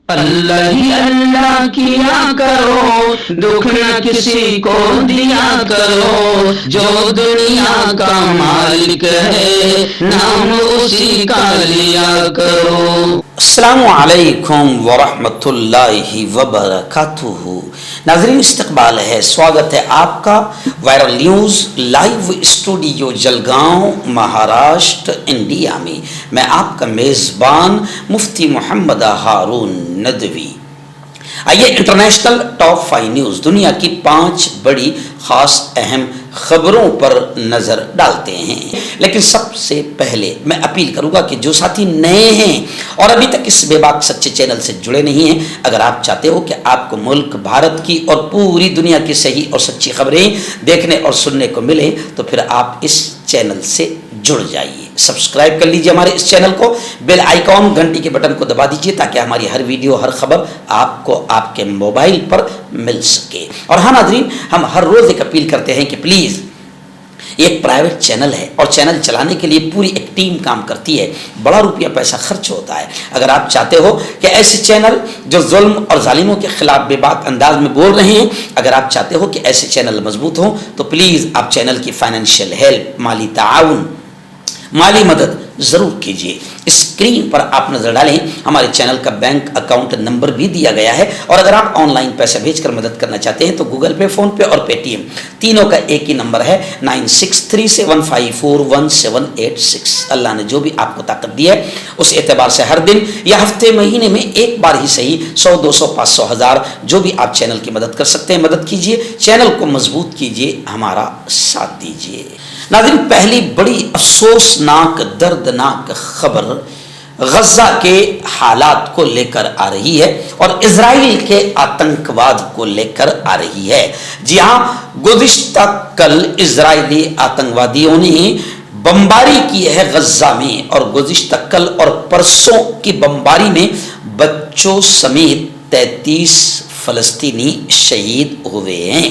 اللہ ہی اللہ کیا کرو، دکھ نہ کسی کو دیا کرو، جو دنیا کا مالک ہے نام اسی کا لیا کرو۔ السلام علیکم ورحمۃ اللہ وبرکاتہ۔ ناظرین استقبال ہے، سواگت ہے آپ کا viral news live studio Jalgaon Maharashtra India میں۔ میں آپ کا میزبان مفتی محمد ہارون ندوی۔ آئیے انٹرنیشنل ٹاپ 5 نیوز، دنیا کی 5 بڑی خاص اہم خبروں پر نظر ڈالتے ہیں۔ لیکن سب سے پہلے میں اپیل کروں گا کہ جو ساتھی نئے ہیں اور ابھی تک اس بے باک سچے چینل سے جڑے نہیں ہیں، اگر آپ چاہتے ہو کہ آپ کو ملک بھارت کی اور پوری دنیا کی صحیح اور سچی خبریں دیکھنے اور سننے کو ملے تو پھر آپ اس چینل سے جڑ جائیے۔ سبسکرائب کر لیجیے ہمارے اس چینل کو، بیل آئیکن گھنٹی کے بٹن کو دبا دیجیے تاکہ ہماری ہر ویڈیو ہر خبر آپ کو آپ کے موبائل پر مل سکے۔ اور ہاں ناظرین، ہم ہر روز ایک اپیل کرتے ہیں کہ پلیز، یہ ایک پرائیویٹ چینل ہے اور چینل چلانے کے لیے پوری ایک ٹیم کام کرتی ہے، بڑا روپیہ پیسہ خرچ ہوتا ہے۔ اگر آپ چاہتے ہو کہ ایسے چینل جو ظلم اور ظالموں کے خلاف بے باک انداز میں بول رہے ہیں، اگر آپ چاہتے ہو کہ ایسے چینل مضبوط ہوں تو پلیز آپ چینل کی فائنینشیل ہیلپ، مالی تعاون، مالی مدد ضرور کیجیے۔ اسکرین پر آپ نظر ڈالیں، ہمارے چینل کا بینک اکاؤنٹ نمبر بھی دیا گیا ہے، اور اگر آپ آن لائن پیسہ بھیج کر مدد کرنا چاہتے ہیں تو گوگل پے، فون پے اور پے ٹی ایم تینوں کا ایک ہی نمبر ہے 9637541786۔ اللہ نے جو بھی آپ کو طاقت دی ہے اس اعتبار سے ہر دن یا ہفتے مہینے میں ایک بار ہی صحیح 100 200 500 1000 جو بھی آپ چینل کی مدد کر سکتے ہیں مدد کیجیے، چینل کو مضبوط کیجیے، ہمارا ساتھ دیجیے۔ ناظرین، پہلی بڑی افسوسناک دردناک خبر غزہ کے حالات کو لے کر آ رہی ہے اور اسرائیل کے آتنکواد کو لے کر آ رہی ہے۔ جی ہاں، گزشتہ کل اسرائیلی آتنکوادیوں نے بمباری کی ہے غزہ میں، اور گزشتہ کل اور پرسوں کی بمباری میں بچوں سمیت 33 فلسطینی شہید ہوئے ہیں۔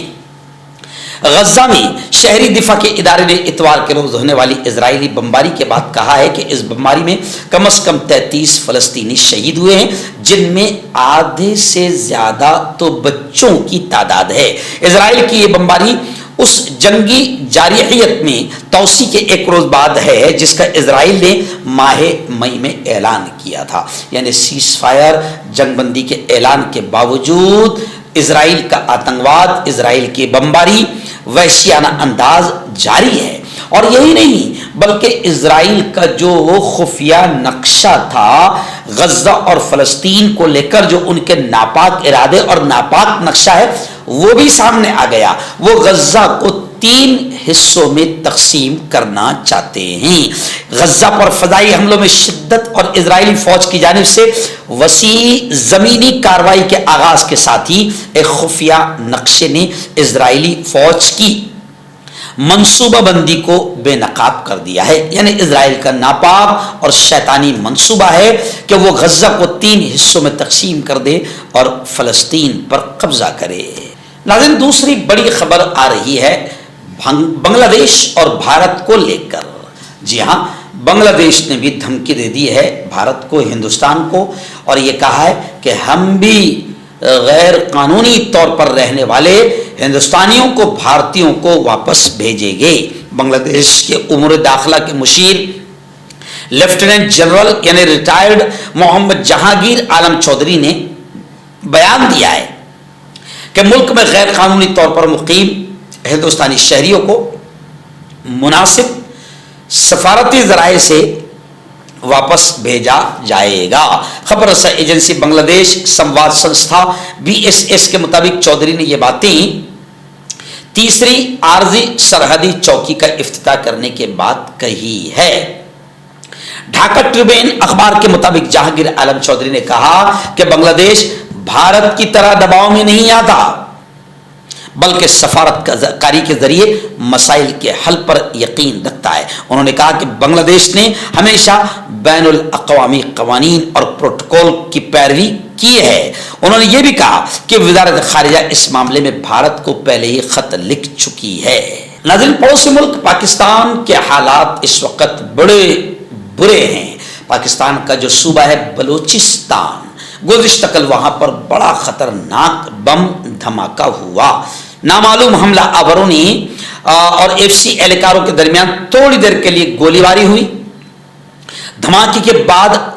غزہ میں شہری دفاع کے ادارے نے اتوار کے روز ہونے والی اسرائیلی بمباری کے بعد کہا ہے کہ اس بمباری میں کم از کم 33 فلسطینی شہید ہوئے ہیں، جن میں آدھے سے زیادہ تو بچوں کی تعداد ہے۔ اسرائیل کی یہ بمباری اس جنگی جارحیت میں توسیع کے ایک روز بعد ہے جس کا اسرائیل نے ماہ مئی میں اعلان کیا تھا، یعنی سیز فائر، جنگ بندی کے اعلان کے باوجود اسرائیل کا آتنکواد، اسرائیل کی بمباری وحشیانہ انداز جاری ہے۔ اور یہی نہیں بلکہ اسرائیل کا جو خفیہ نقشہ تھا غزہ اور فلسطین کو لے کر، جو ان کے ناپاک ارادے اور ناپاک نقشہ ہے، وہ بھی سامنے آ گیا۔ وہ غزہ کو 3 حصوں میں تقسیم کرنا چاہتے ہیں۔ غزہ پر فضائی حملوں میں شدت اور اسرائیلی فوج کی جانب سے وسیع زمینی کارروائی کے آغاز کے ساتھ ہی ایک خفیہ نقشے نے اسرائیلی فوج کی منصوبہ بندی کو بے نقاب کر دیا ہے۔ یعنی اسرائیل کا ناپاک اور شیطانی منصوبہ ہے کہ وہ غزہ کو 3 حصوں میں تقسیم کر دے اور فلسطین پر قبضہ کرے۔ ناظرین، دوسری بڑی خبر آ رہی ہے بنگلہ دیش اور بھارت کو لے کر۔ جی ہاں، بنگلہ دیش نے بھی دھمکی دے دی ہے بھارت کو، ہندوستان کو، اور یہ کہا ہے کہ ہم بھی غیر قانونی طور پر رہنے والے ہندوستانیوں کو، بھارتیوں کو واپس بھیجیں گے۔ بنگلہ دیش کے امور داخلہ کے مشیر لیفٹیننٹ جنرل یعنی ریٹائرڈ محمد جہانگیر عالم چودھری نے بیان دیا ہے کہ ملک میں غیر قانونی طور پر مقیم ہندوستانی شہریوں کو مناسب سفارتی ذرائع سے واپس بھیجا جائے گا۔ خبر رساں ایجنسی بنگلہ دیش سمواد سنستھا BSS کے مطابق چودھری نے یہ باتیں تیسری عارضی سرحدی چوکی کا افتتاح کرنے کے بعد کہی ہے۔ ڈھاکہ ٹریبیون اخبار کے مطابق جہانگیر عالم چودھری نے کہا کہ بنگلہ دیش بھارت کی طرح دباؤ میں نہیں آتا، بلکہ سفارت کاری کے ذریعے مسائل کے حل پر یقین رکھتا ہے۔ انہوں نے کہا کہ بنگلہ دیش نے ہمیشہ بین الاقوامی قوانین اور پروٹوکول کی پیروی کی ہے۔ انہوں نے یہ بھی کہا کہ وزارت خارجہ اس معاملے میں بھارت کو پہلے ہی خط لکھ چکی ہے۔ ناظرین، پڑوسی ملک پاکستان کے حالات اس وقت بڑے برے ہیں۔ پاکستان کا جو صوبہ ہے بلوچستان، गुज़िश्ता कल वहां पर बड़ा खतरनाक बम धमाका हुआ। नामालूम हमला आवरों ने और एफसी एहलकारों के दरमियान थोड़ी देर के लिए गोलीबारी हुई। धमाके के बाद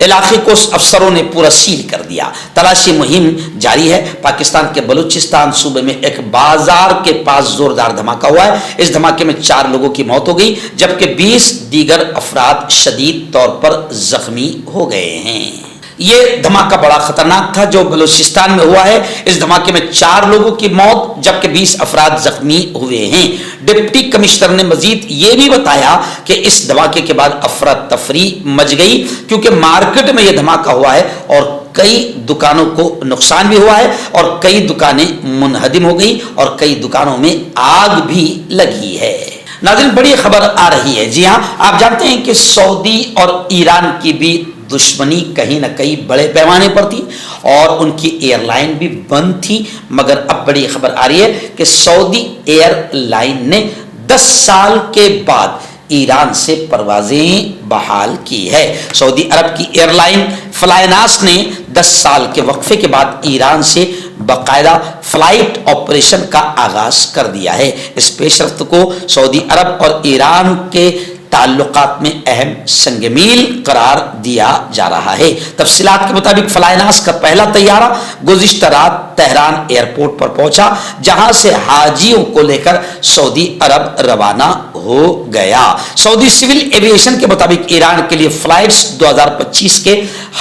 इलाके को अफसरों ने पूरा सील कर दिया। तलाशी मुहिम जारी है। पाकिस्तान के बलूचिस्तान सूबे में एक बाजार के पास जोरदार धमाका हुआ है। इस धमाके में 4 लोगों की मौत हो गई, जबकि 20 दीगर अफराद शदीद तौर पर जख्मी हो गए हैं। ये धमाका बड़ा खतरनाक था जो बलूचिस्तान में हुआ है। इस धमाके में 4 लोगों की मौत जबकि 20 अफराद जख्मी हुए हैं। डिप्टी कमिश्नर ने मजीद ये भी बताया कि इस धमाके के बाद अफरा तफरी मच गई, क्योंकि मार्केट में यह धमाका हुआ है और कई दुकानों को नुकसान भी हुआ है और कई दुकानें मुनहदिम हो गई और कई दुकानों में आग भी लगी है। नाज़रीन, बड़ी खबर आ रही है। जी हाँ, आप जानते हैं कि सऊदी और ईरान की भी दुश्मनी कहीं ना कहीं बड़े पैमाने पर थी और उनकी एयरलाइन भी बंद थी, मगर अब बड़ी खबर आ रही है कि सऊदी एयरलाइन ने 10 साल के बाद ईरान से परवाजें बहाल की है। सऊदी अरब की एयरलाइन फ्लाइनास ने 10 साल के वक्फे के बाद ईरान से बाकायदा फ्लाइट ऑपरेशन का आगाज कर दिया है। इस पेशरफ्त को सऊदी अरब और ईरान के ताल्लुकात में अहम संगमील करार दिया जा रहा है। तफसीलात के मुताबिक फ्लाइनास का पहला तैयारा गुज़िश्ता रात तेहरान एयरपोर्ट पर पहुंचा, जहां से हाजियों को लेकर सऊदी अरब रवाना हो गया। सऊदी सिविल एविएशन के मुताबिक ईरान के लिए फ्लाइट्स 2025 के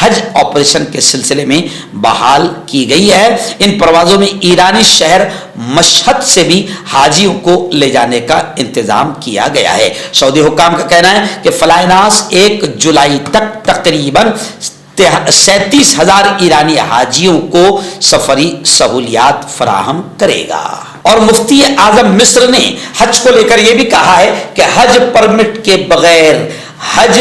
हज ऑपरेशन के सिलसिले में बहाल की गई है। इन परवाजों में ईरानी शहर मशहद से भी हाजियों को ले जाने का इंतजाम किया गया है। सऊदी हुक्काम का कहना है कि फ्लाइनास 1 जुलाई तक तकरीबन 37,000 ईरानी हाजियों को सफरी सहूलियात फराहम करेगा। और मुफ्ती आजम मिस्र ने हज को लेकर यह भी कहा है कि हज परमिट के बगैर हज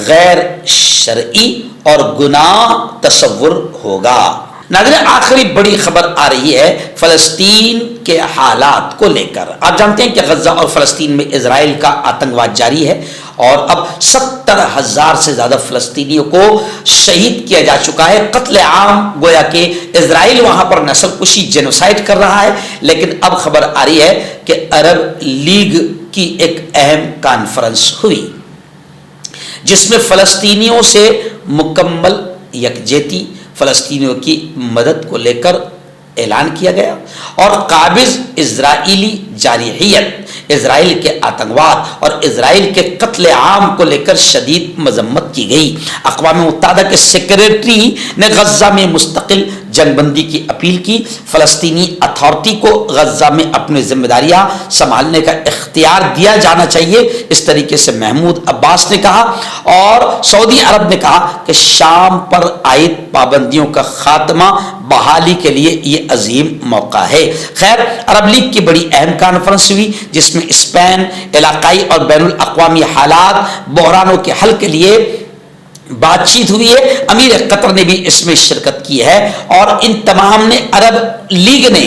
गैर शरई और गुनाह तसव्वुर होगा। नाज़रीन, आखिरी बड़ी खबर आ रही है फलस्तीन के हालात को लेकर। आप जानते हैं कि गजा और फलस्तीन में इजराइल का आतंकवाद जारी है और अब 70,000 से ज्यादा फलस्तीनियों को शहीद किया जा चुका है। कत्ले आम गोया के इजराइल वहां पर नस्ल कुशी जेनोसाइड कर रहा है। लेकिन अब खबर आ रही है कि अरब लीग की एक अहम कॉन्फ्रेंस हुई जिसमें फलस्तीनियों से मुकम्मल यकजहती, फलस्तीनियों की मदद को लेकर ऐलान किया गया और काबिज इजराइली जारहियत, इजराइल के आतंकवाद और इजराइल के कत्ले आम को लेकर शदीद मजम्मत की गई। अक़वाम मुत्तहिदा के सेक्रेटरी ने गजा में मुस्तकिल जंगबंदी की अपील की। फलस्तीनी अथॉरिटी को गजा में अपनी जिम्मेदारियां संभालने का इख्तियार दिया जाना चाहिए, इस तरीके से महमूद अब्बास ने कहा। और सऊदी अरब ने कहा कि शाम पर आयद पाबंदियों का खात्मा बहाली के लिए ये अजीम मौका है। खैर, अरब लीग की बड़ी अहम कॉन्फ्रेंस हुई जिसमें स्पेन, इलाकाई और बैनुल अक़वामी हालात, बहरानों के हल के लिए बातचीत हुई है। अमीर कतर ने भी इसमें शिरकत की है और इन तमाम ने अरब लीग ने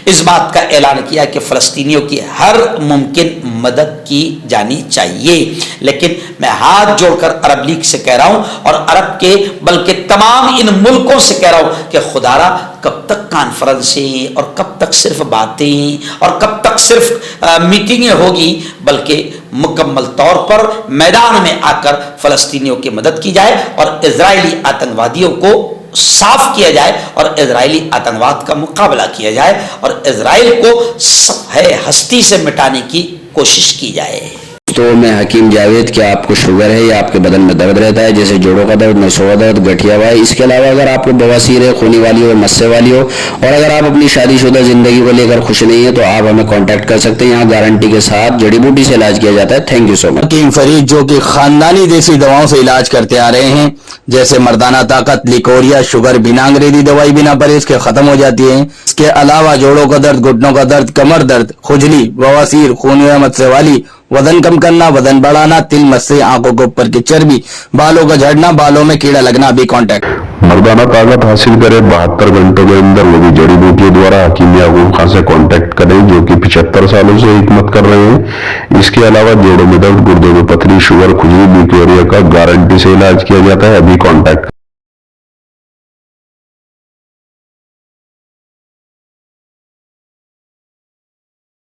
इस बात का ऐलान किया कि फ़लस्तीनियों की हर मुमकिन मदद की जानी चाहिए। लेकिन मैं हाथ जोड़कर अरब लीग से कह रहा हूं और अरब के बल्कि तमाम इन मुल्कों से कह रहा हूं कि खुदारा कब तक कॉन्फ्रेंसें और कब तक सिर्फ बातें और कब तक सिर्फ मीटिंगें होगी, बल्कि मुकम्मल तौर पर मैदान में आकर फ़लस्तीनियों की मदद की जाए और इजरायली आतंकवादियों को साफ किया जाए और इजरायली आतंकवाद का मुकाबला किया जाए और इजराइल को सफ़े हस्ती से मिटाने की कोशिश की जाए। तो मैं हकीम जावेद, क्या आपको शुगर है या आपके बदन में दर्द रहता है, जैसे जोड़ों का दर्द, नसों का दर्द, गठिया भाई? इसके अलावा अगर आपको बवासीर है, खूनी वाली हो, मस्से वाली हो और अगर आप अपनी शादीशुदा जिंदगी को लेकर खुश नहीं है तो आप हमें कांटेक्ट कर सकते हैं। यहाँ गारंटी के साथ जड़ी बूटी से इलाज किया जाता है। Thank you so much. हकीम फरीद जो कि खानदानी देसी दवाओं से इलाज करते आ रहे हैं, जैसे मर्दाना ताकत, लिकोरिया, शुगर, बिना अंग्रेजी दवाई, बिना परहेज के खत्म हो जाती है। इसके अलावा जोड़ों का दर्द, घुटनों का दर्द, कमर दर्द, खुजली, बवासीर, खूनी व मस्से वाली, वजन कम करना, वजन बढ़ाना, तिल, मस्से, आंखों के ऊपर की चर्बी, बालों का झड़ना, बालों में कीड़ा लगना, भी कांटेक्ट। मर्दाना ताकत हासिल करे 72 घंटों के अंदर, वो भी जड़ी बूटियों द्वारा। हकीम याकूब खान से कांटेक्ट करें जो कि 75 सालों से हिकमत कर रहे हैं। इसके अलावा जोड़ों में दर्द, गुर्दों में पथरी, शुगर, खुजली, लिकोरिया का गारंटी से इलाज किया जाता है। अभी कांटेक्ट